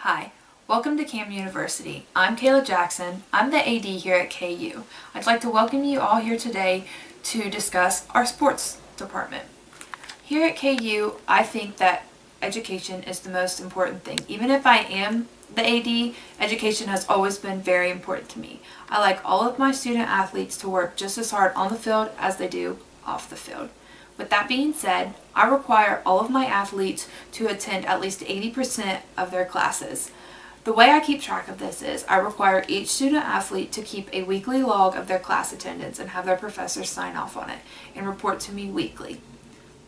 Hi, welcome to KAM University. I'm Kayla Jackson. I'm the AD here at KU. I'd like to welcome you all here today to discuss our sports department. Here at KU, I think that education is the most important thing. Even if I am the AD, education has always been very important to me. I like all of my student athletes to work just as hard on the field as they do off the field. With that being said, I require all of my athletes to attend at least 80% of their classes. The way I keep track of this is I require each student athlete to keep a weekly log of their class attendance and have their professors sign off on it and report to me weekly.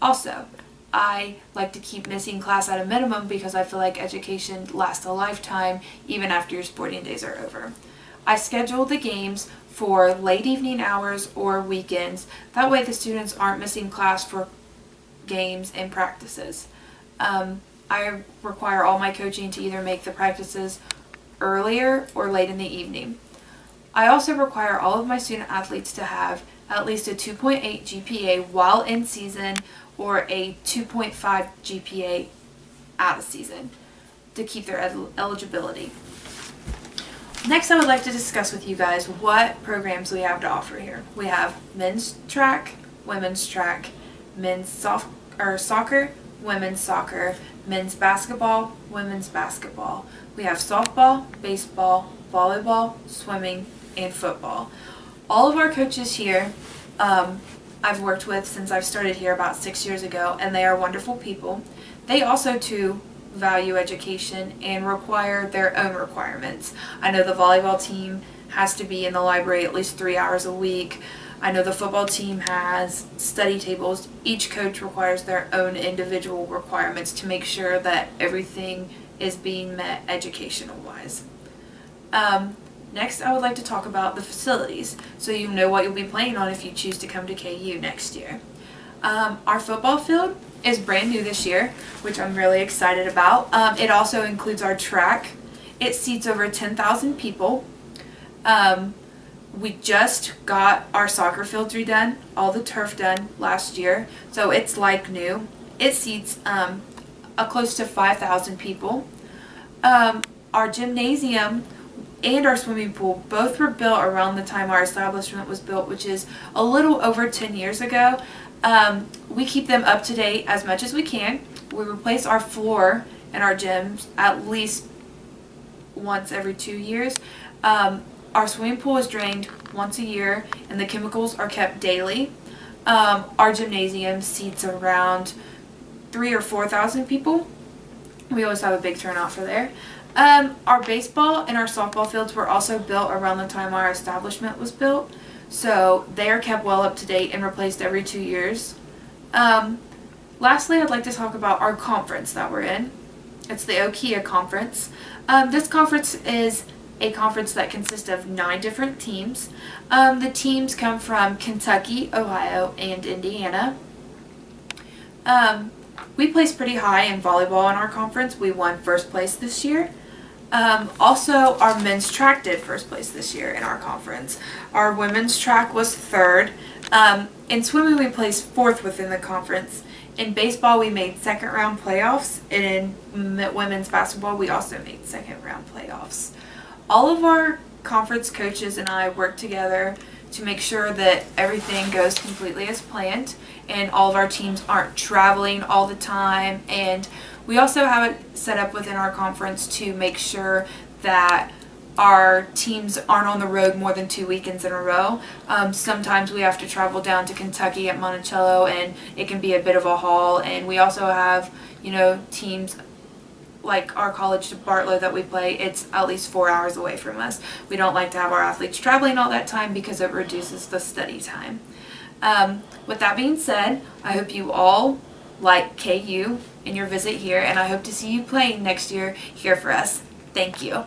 Also, I like to keep missing class at a minimum because I feel like education lasts a lifetime even after your sporting days are over. I schedule the games for late evening hours or weekends. That way the students aren't missing class for games and practices. I require all my coaching to either make the practices earlier or late in the evening. I also require all of my student athletes to have at least a 2.8 GPA while in season or a 2.5 GPA out of season to keep their eligibility. Next, I would like to discuss with you guys what programs we have to offer here. We have men's track, women's track, men's soccer, women's soccer, men's basketball, women's basketball. We have softball, baseball, volleyball, swimming, and football. All of our coaches here I've worked with since I've started here about 6 years ago, and they are wonderful people. They also too value education and require their own requirements. I know the volleyball team has to be in the library at least 3 hours a week. I know the football team has study tables. Each coach requires their own individual requirements to make sure that everything is being met educational wise. Next, I would like to talk about the facilities so you know what you'll be playing on if you choose to come to KU next year. Our football field is brand new this year, which I'm really excited about. It also includes our track. It seats over 10,000 people. We just got our soccer fields redone, all the turf done last year, so it's like new. It seats close to 5,000 people. Our gymnasium and our swimming pool both were built around the time our establishment was built, which is a little over 10 years ago. We keep them up to date as much as we can. We replace our floor in our gyms at least once every 2 years. Our swimming pool is drained once a year and the chemicals are kept daily. Our gymnasium seats around 3,000 or 4,000 people. We always have a big turnout for there. Our baseball and our softball fields were also built around the time our establishment was built, so they are kept well up to date and replaced every 2 years. Lastly, I'd like to talk about our conference that we're in. It's the OKIA conference. This conference is a conference that consists of 9 different teams. The teams come from Kentucky, Ohio, and Indiana. We placed pretty high in volleyball in our conference. We won first place this year. Also, our men's track did first place this year in our conference. Our women's track was 3rd. In swimming, we placed 4th within the conference. In baseball, we made second round playoffs. And in women's basketball, we also made second round playoffs. All of our conference coaches and I work together to make sure that everything goes completely as planned and all of our teams aren't traveling all the time. And we also have it set up within our conference to make sure that our teams aren't on the road more than 2 weekends in a row. Sometimes we have to travel down to Kentucky at Monticello and it can be a bit of a haul. And we also have, teams like our college to Bartlow that we play. It's at least 4 hours away from us. We don't like to have our athletes traveling all that time because it reduces the study time. With that being said, I hope you all like KU in your visit here, and I hope to see you playing next year here for us. Thank you.